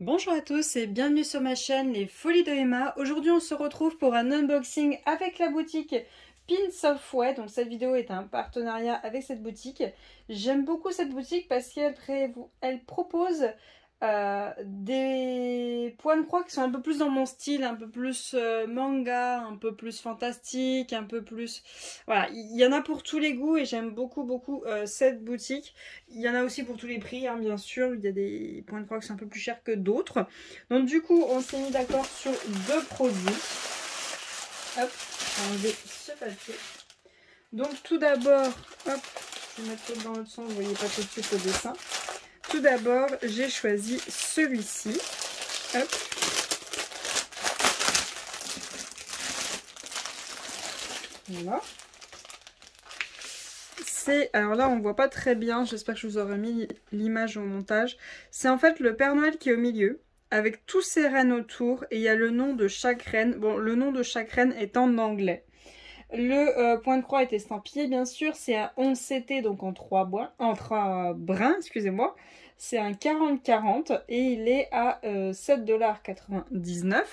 Bonjour à tous et bienvenue sur ma chaîne Les Folies de Emma. Aujourd'hui on se retrouve pour un unboxing avec la boutique Pins of Way. Donc cette vidéo est un partenariat avec cette boutique. J'aime beaucoup cette boutique parce qu'elle propose des points de croix qui sont un peu plus dans mon style, un peu plus manga, un peu plus fantastique, un peu plus... Voilà, il y en a pour tous les goûts et j'aime beaucoup cette boutique. Il y en a aussi pour tous les prix, hein, bien sûr. Il y a des points de croix qui sont un peu plus chers que d'autres. Donc du coup, on s'est mis d'accord sur deux produits. Hop, on va enlever ce papier. Donc tout d'abord, hop, je vais mettre dans l'autre sens, vous voyez pas tout de suite le dessin. Tout d'abord, j'ai choisi celui-ci. Hop. Voilà. Alors là, on voit pas très bien. J'espère que je vous aurai mis l'image au montage. C'est en fait le Père Noël qui est au milieu, avec tous ses rennes autour. Et il y a le nom de chaque reine. Bon, le nom de chaque reine est en anglais. Le point de croix est estampillé, bien sûr. C'est un 11 CT, donc en 3 brins, excusez-moi. C'est un 40-40 et il est à 7,99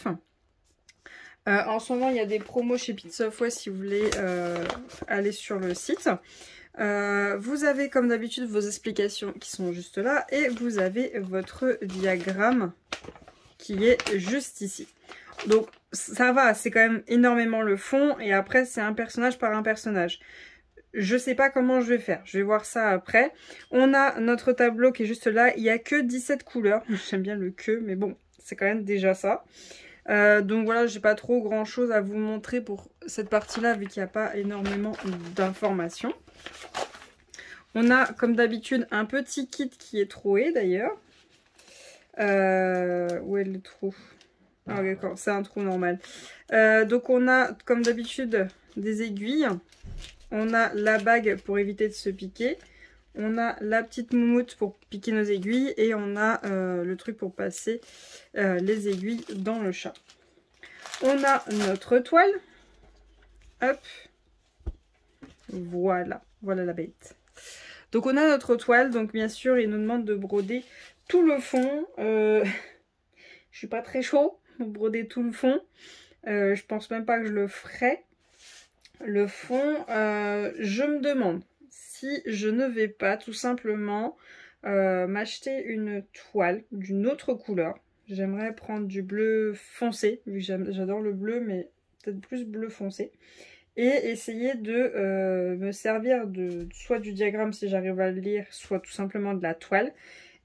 $. En ce moment, il y a des promos chez Pins of Way si vous voulez aller sur le site. Vous avez comme d'habitude vos explications qui sont juste là et vous avez votre diagramme qui est juste ici. Donc ça va, c'est quand même énormément le fond et après c'est un personnage par un personnage. Je sais pas comment je vais faire, je vais voir ça après. On a notre tableau qui est juste là, il n'y a que 17 couleurs. J'aime bien le que, mais bon, c'est quand même déjà ça. Donc voilà, j'ai pas trop grand chose à vous montrer pour cette partie-là vu qu'il n'y a pas énormément d'informations. On a comme d'habitude un petit kit qui est troué d'ailleurs. Où est le trou? Ah d'accord, c'est un trou normal. Donc on a comme d'habitude des aiguilles. On a la bague pour éviter de se piquer. On a la petite moumoute pour piquer nos aiguilles. Et on a le truc pour passer les aiguilles dans le chat. On a notre toile. Hop. Voilà. Voilà la bête. Donc on a notre toile. Donc bien sûr, il nous demande de broder tout le fond. Je suis pas très chaud pour broder tout le fond. Je pense même pas que je le ferai. Le fond, je me demande si je ne vais pas tout simplement m'acheter une toile d'une autre couleur. J'aimerais prendre du bleu foncé, vu que j'adore le bleu, mais peut-être plus bleu foncé. Et essayer de me servir de soit du diagramme si j'arrive à le lire, soit tout simplement de la toile.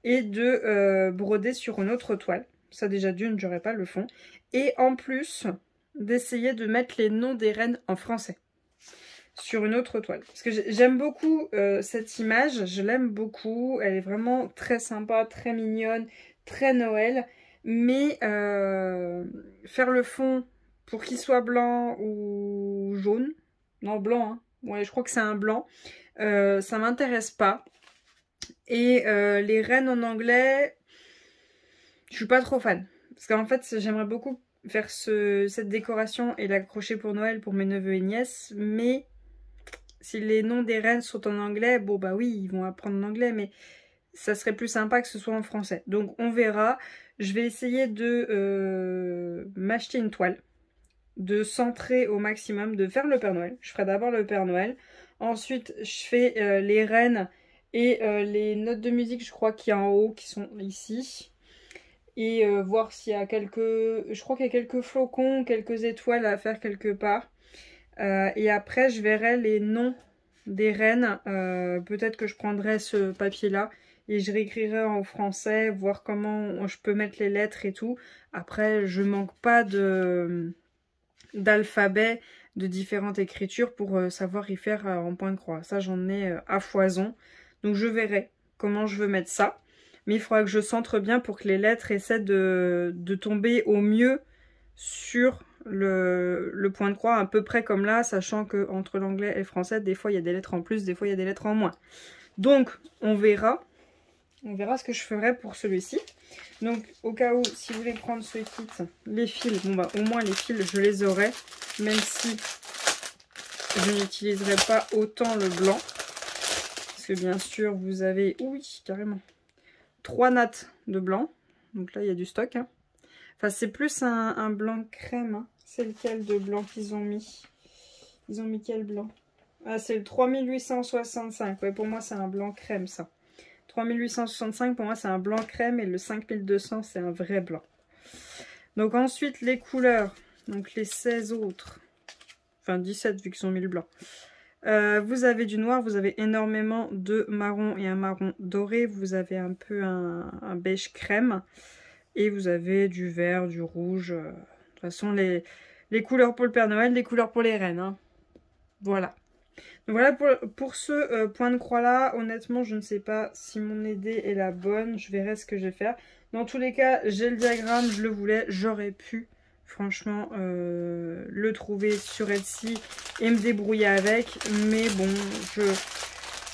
Et de broder sur une autre toile. Ça déjà d'une, j'aurais pas le fond. Et en plus, d'essayer de mettre les noms des reines en français sur une autre toile. Parce que j'aime beaucoup cette image, je l'aime beaucoup. Elle est vraiment très sympa, très mignonne, très Noël. Mais faire le fond pour qu'il soit blanc ou jaune, non blanc, hein. Ouais, je crois que c'est un blanc. Ça m'intéresse pas. Et les rennes en anglais, je suis pas trop fan. Parce qu'en fait, j'aimerais beaucoup faire cette décoration et l'accrocher pour Noël pour mes neveux et nièces. Mais si les noms des rennes sont en anglais, bon bah oui, ils vont apprendre l'anglais, mais ça serait plus sympa que ce soit en français. Donc on verra. Je vais essayer de m'acheter une toile, de centrer au maximum, de faire le Père Noël. Je ferai d'abord le Père Noël. Ensuite, je fais les rennes et les notes de musique, je crois qu'il y a en haut, qui sont ici. Et voir s'il y a quelques... Je crois qu'il y a quelques flocons, quelques étoiles à faire quelque part. Et après, je verrai les noms des reines. Peut-être que je prendrai ce papier-là et je réécrirai en français, voir comment je peux mettre les lettres et tout. Après, je manque pas d'alphabet, de différentes écritures pour savoir y faire en point de croix. Ça, j'en ai à foison. Donc, je verrai comment je veux mettre ça. Mais il faudra que je centre bien pour que les lettres essaient de tomber au mieux sur le point de croix, à peu près comme là, sachant que entre l'anglais et le français, des fois il y a des lettres en plus, des fois il y a des lettres en moins. Donc, on verra ce que je ferai pour celui-ci. Donc, au cas où, si vous voulez prendre ce kit, les fils, bon bah au moins les fils, je les aurai, même si je n'utiliserai pas autant le blanc. Parce que bien sûr, vous avez, oui, carrément, 3 nattes de blanc. Donc là, il y a du stock. Hein. Enfin, c'est plus un blanc crème. Hein. C'est lequel de blanc qu'ils ont mis? Ils ont mis quel blanc? Ah, c'est le 3865. Ouais, pour moi, c'est un blanc crème, ça. 3865, pour moi, c'est un blanc crème. Et le 5200, c'est un vrai blanc. Donc ensuite, les couleurs. Donc les 16 autres. Enfin, 17, vu qu'ils ont mis le blanc. Vous avez du noir, vous avez énormément de marron et un marron doré. Vous avez un peu un beige crème. Et vous avez du vert, du rouge. De toute façon, les couleurs pour le Père Noël, les couleurs pour les reines. Hein. Voilà. Donc voilà pour ce point de croix là. Honnêtement, je ne sais pas si mon idée est la bonne. Je verrai ce que je vais faire. Dans tous les cas, j'ai le diagramme, je le voulais. J'aurais pu, franchement, le trouver sur Etsy et me débrouiller avec. Mais bon,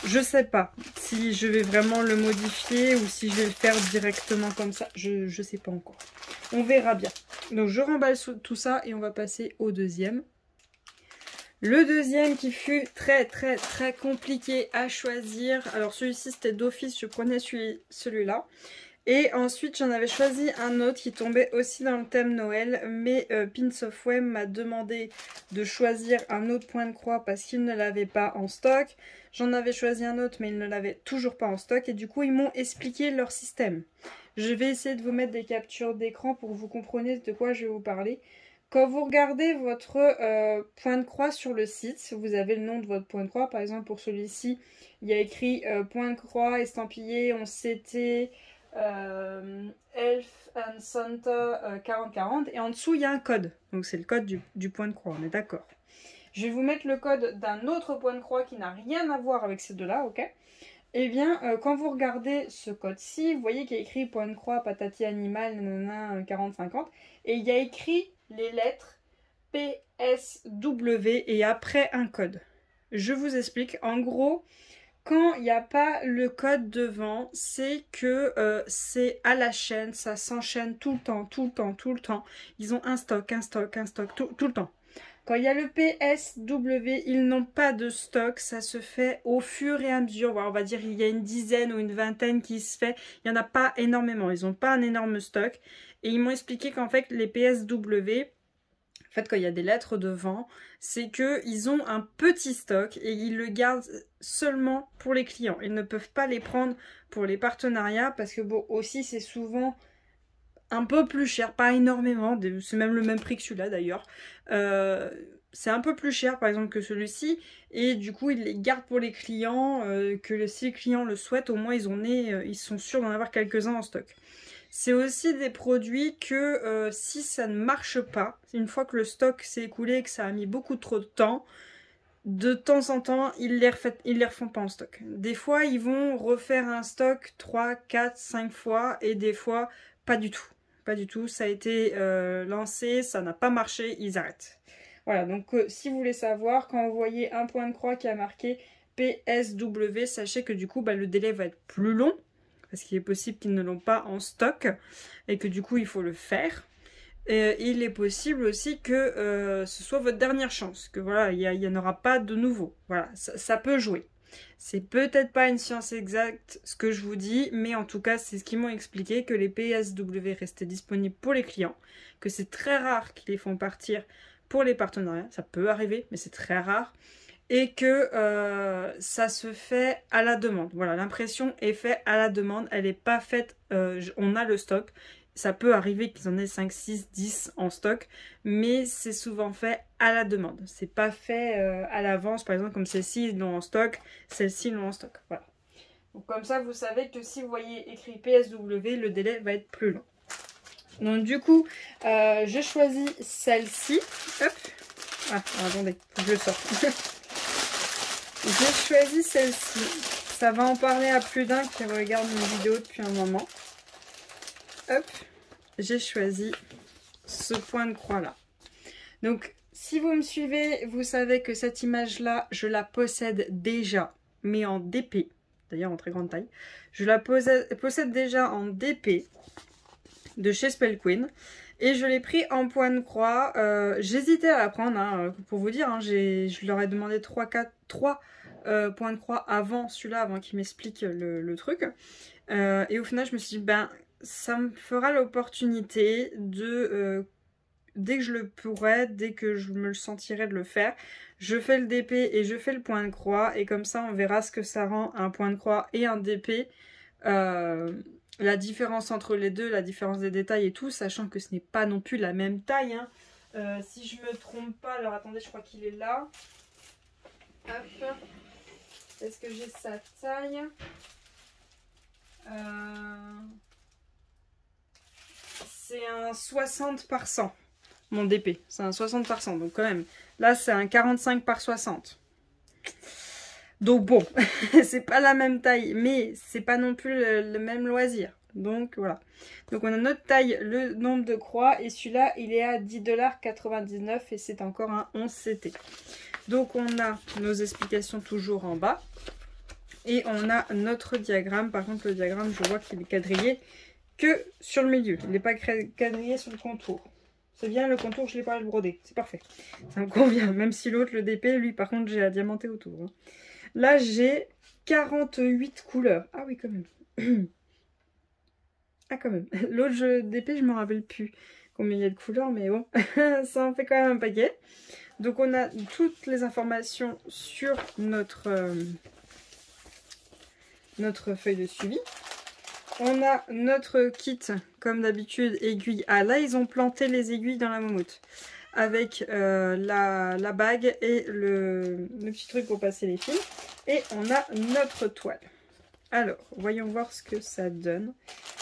je sais pas si je vais vraiment le modifier ou si je vais le faire directement comme ça. Je sais pas encore. On verra bien. Donc je remballe tout ça et on va passer au deuxième. Le deuxième qui fut très compliqué à choisir. Alors celui-ci c'était d'office, je prenais celui-là. Et ensuite j'en avais choisi un autre qui tombait aussi dans le thème Noël. Mais Pins of Wham m'a demandé de choisir un autre point de croix parce qu'il ne l'avait pas en stock. J'en avais choisi un autre mais ils ne l'avaient toujours pas en stock. Et du coup ils m'ont expliqué leur système. Je vais essayer de vous mettre des captures d'écran pour que vous compreniez de quoi je vais vous parler. Quand vous regardez votre point de croix sur le site, vous avez le nom de votre point de croix. Par exemple, pour celui-ci, il y a écrit point de croix estampillé, on CT, Elf and Santa 4040. Et en dessous, il y a un code. Donc, c'est le code du point de croix, on est d'accord. Je vais vous mettre le code d'un autre point de croix qui n'a rien à voir avec ces deux-là, ok? Eh bien, quand vous regardez ce code-ci, vous voyez qu'il y a écrit point de croix, patati animal, nanana, 4050. Et il y a écrit les lettres PSW et après un code. Je vous explique. En gros, quand il n'y a pas le code devant, c'est que c'est à la chaîne, ça s'enchaîne tout le temps. Ils ont un stock, tout le temps. Quand il y a le PSW, ils n'ont pas de stock, ça se fait au fur et à mesure. On va dire il y a une dizaine ou une vingtaine qui se fait. Il n'y en a pas énormément, ils n'ont pas un énorme stock. Et ils m'ont expliqué qu'en fait les PSW, en fait quand il y a des lettres devant, c'est qu'ils ont un petit stock et ils le gardent seulement pour les clients. Ils ne peuvent pas les prendre pour les partenariats parce que bon aussi c'est souvent un peu plus cher, pas énormément, c'est même le même prix que celui-là d'ailleurs. C'est un peu plus cher par exemple que celui-ci et du coup ils les gardent pour les clients, si les clients le souhaitent, au moins ils sont sûrs d'en avoir quelques-uns en stock. C'est aussi des produits que si ça ne marche pas, une fois que le stock s'est écoulé et que ça a mis beaucoup trop de temps en temps, ils les refont pas en stock. Des fois, ils vont refaire un stock 3, 4, 5 fois et des fois, pas du tout. Pas du tout, ça a été lancé, ça n'a pas marché, ils arrêtent. Voilà, donc si vous voulez savoir, quand vous voyez un point de croix qui a marqué PSW, sachez que du coup, le délai va être plus long, parce qu'il est possible qu'ils ne l'ont pas en stock, et que du coup, il faut le faire. Et il est possible aussi que ce soit votre dernière chance, que voilà, il n'y en aura pas de nouveau. Voilà, ça peut jouer. C'est peut-être pas une science exacte ce que je vous dis, mais en tout cas c'est ce qu'ils m'ont expliqué, que les PSW restaient disponibles pour les clients, que c'est très rare qu'ils les font partir pour les partenariats, ça peut arriver mais c'est très rare, et que ça se fait à la demande. Voilà, l'impression est faite à la demande, elle n'est pas faite, on a le stock. Ça peut arriver qu'ils en aient 5, 6, 10 en stock, mais c'est souvent fait à la demande. C'est pas fait à l'avance, par exemple comme celle-ci, ils l'ont en stock, celle-ci, ils l'ont en stock. Voilà. Donc comme ça, vous savez que si vous voyez écrit PSW, le délai va être plus long. Donc du coup, je choisis celle-ci. Hop. Ah, attendez, faut que je le sorte. J'ai choisi celle-ci. Ça va en parler à plus d'un qui regarde mes vidéos depuis un moment. Hop, j'ai choisi ce point de croix là. Donc si vous me suivez, vous savez que cette image là, je la possède déjà, mais en DP, d'ailleurs en très grande taille. Je la possède déjà en DP de chez Spell Queen. Et je l'ai pris en point de croix. J'hésitais à la prendre, hein, pour vous dire. Hein, je leur ai demandé 3 points de croix avant celui-là, avant qu'ils m'expliquent le truc. Et au final, je me suis dit, ça me fera l'opportunité de, dès que je le pourrai, dès que je me le sentirai de le faire, je fais le DP et je fais le point de croix. Et comme ça, on verra ce que ça rend un point de croix et un DP. La différence entre les deux, la différence des détails et tout, sachant que ce n'est pas non plus la même taille. Hein. Si je me trompe pas, alors attendez, je crois qu'il est là. Hop. Est-ce que j'ai sa taille? C'est un 60 par 100. Mon DP, c'est un 60 par 100. Donc quand même, là c'est un 45 par 60. Donc bon, c'est pas la même taille, mais c'est pas non plus le même loisir. Donc voilà. Donc on a notre taille, le nombre de croix, et celui-là il est à 10,99 $ et c'est encore un 11 CT. Donc on a nos explications toujours en bas. Et on a notre diagramme. Par contre le diagramme, je vois qu'il est quadrillé que sur le milieu. Il n'est pas quadrillé sur le contour. C'est bien, le contour, je ne l'ai pas brodé. C'est parfait. Ça me convient. Même si l'autre, le DP, lui, par contre, j'ai à diamanter autour. Hein. Là, j'ai 48 couleurs. Ah oui, quand même. Ah, quand même. L'autre DP, je ne me rappelle plus combien il y a de couleurs, mais bon, ça en fait quand même un paquet. Donc, on a toutes les informations sur notre feuille de suivi. On a notre kit, comme d'habitude, aiguille. Ah, là, ils ont planté les aiguilles dans la moumoute. Avec la bague et le petit truc pour passer les fils. Et on a notre toile. Alors, voyons voir ce que ça donne.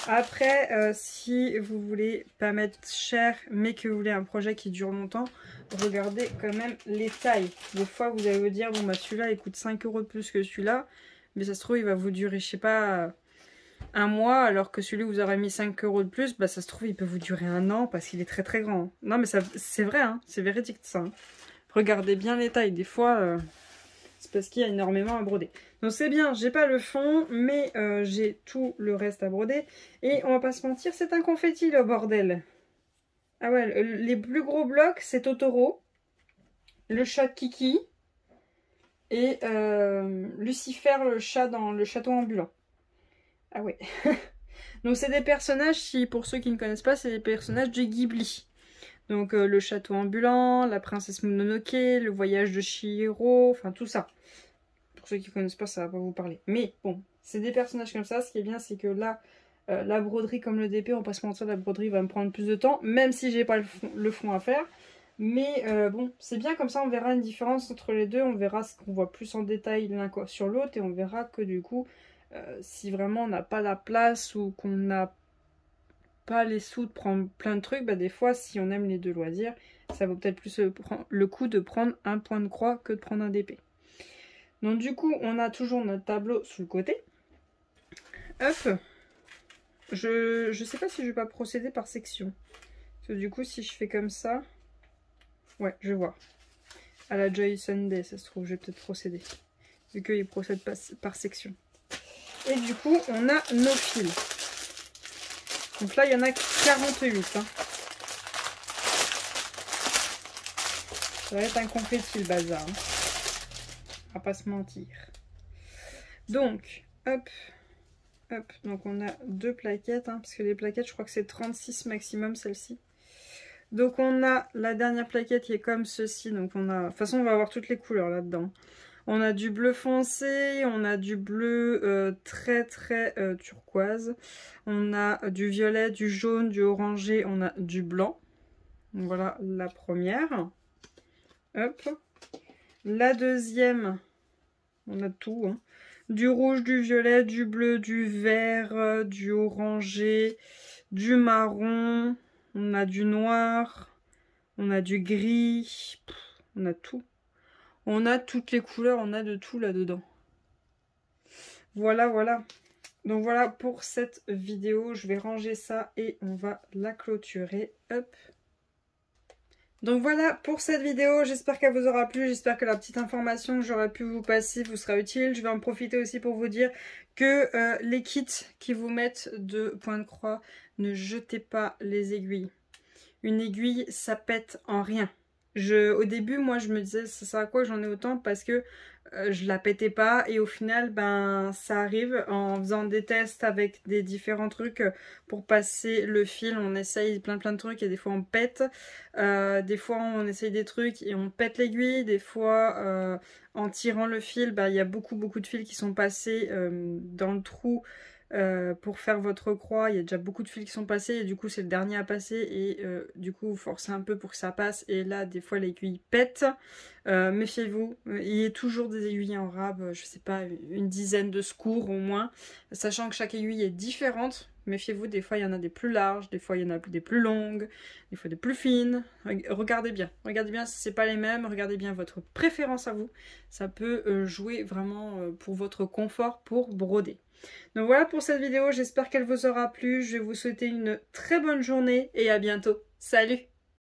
Après, si vous voulez pas mettre cher, mais que vous voulez un projet qui dure longtemps, regardez quand même les tailles. Des fois, vous allez vous dire, bon, bah celui-là, il coûte 5 € de plus que celui-là. Mais ça se trouve, il va vous durer, je sais pas, un mois, alors que celui où vous aurez mis 5 € de plus, bah ça se trouve, il peut vous durer un an parce qu'il est très très grand. Non, mais c'est vrai, hein, c'est véridique ça. Hein. Regardez bien les tailles, des fois, c'est parce qu'il y a énormément à broder. Donc c'est bien, j'ai pas le fond, mais j'ai tout le reste à broder. Et on va pas se mentir, c'est un confetti le bordel. Ah ouais, les plus gros blocs, c'est Totoro, le chat de Kiki et Lucifer, le chat dans le château ambulant. Ah ouais. Donc c'est des personnages, pour ceux qui ne connaissent pas, c'est des personnages de Ghibli. Donc le château ambulant, la princesse Mononoke, le voyage de Chihiro, enfin tout ça. Pour ceux qui ne connaissent pas, ça va pas vous parler. Mais bon, c'est des personnages comme ça. Ce qui est bien, c'est que là, la broderie comme le DP, on va pas se mentir, la broderie va me prendre plus de temps, même si j'ai pas le fond à faire. Mais bon, c'est bien comme ça, on verra une différence entre les deux. On verra ce qu'on voit plus en détail l'un sur l'autre et on verra que du coup... si vraiment on n'a pas la place ou qu'on n'a pas les sous de prendre plein de trucs, bah des fois si on aime les deux loisirs, ça vaut peut-être plus le coup de prendre un point de croix que de prendre un DP. Donc du coup on a toujours notre tableau sur le côté. Hop. Je sais pas si je vais pas procéder par section. Parce que du coup si je fais comme ça, ouais je vois. À la Joy Sunday ça se trouve, je vais peut-être procéder. Vu qu'il procède par section. Et du coup, on a nos fils. Donc là, il y en a 48. Hein. Ça va être un confetti le bazar. Hein. On va pas se mentir. Donc, hop, hop. Donc on a deux plaquettes. Hein, parce que les plaquettes, je crois que c'est 36 maximum celle-ci. Donc on a la dernière plaquette qui est comme ceci. Donc on a... De toute façon, on va avoir toutes les couleurs là-dedans. On a du bleu foncé, on a du bleu très turquoise, on a du violet, du jaune, du orangé, on a du blanc. Donc voilà la première. Hop. La deuxième, on a tout. Hein. Du rouge, du violet, du bleu, du vert, du orangé, du marron, on a du noir, on a du gris, on a tout. On a toutes les couleurs, on a de tout là-dedans. Voilà, voilà. Donc voilà pour cette vidéo. Je vais ranger ça et on va la clôturer. Hop. Donc voilà pour cette vidéo. J'espère qu'elle vous aura plu. J'espère que la petite information que j'aurais pu vous passer vous sera utile. Je vais en profiter aussi pour vous dire que les kits qui vous mettent de point de croix, ne jetez pas les aiguilles. Une aiguille, ça pète en rien. Au début, moi, je me disais, ça sert à quoi que j'en ai autant parce que je la pétais pas. Et au final, ben, ça arrive en faisant des tests avec des différents trucs pour passer le fil. On essaye plein de trucs et des fois on pète. Des fois, on essaye des trucs et on pète l'aiguille. Des fois, en tirant le fil, ben, il y a beaucoup de fils qui sont passés dans le trou. Pour faire votre croix, il y a déjà beaucoup de fils qui sont passés et du coup c'est le dernier à passer et du coup vous forcez un peu pour que ça passe et là des fois l'aiguille pète. Méfiez-vous, il y a toujours des aiguilles en rab, je sais pas, une dizaine de secours au moins, sachant que chaque aiguille est différente. Méfiez-vous, des fois il y en a des plus larges, des fois il y en a des plus longues, des fois des plus fines. Regardez bien si c'est pas les mêmes, regardez bien votre préférence à vous. Ça peut jouer vraiment pour votre confort pour broder. Donc voilà pour cette vidéo, j'espère qu'elle vous aura plu. Je vais vous souhaiter une très bonne journée et à bientôt. Salut!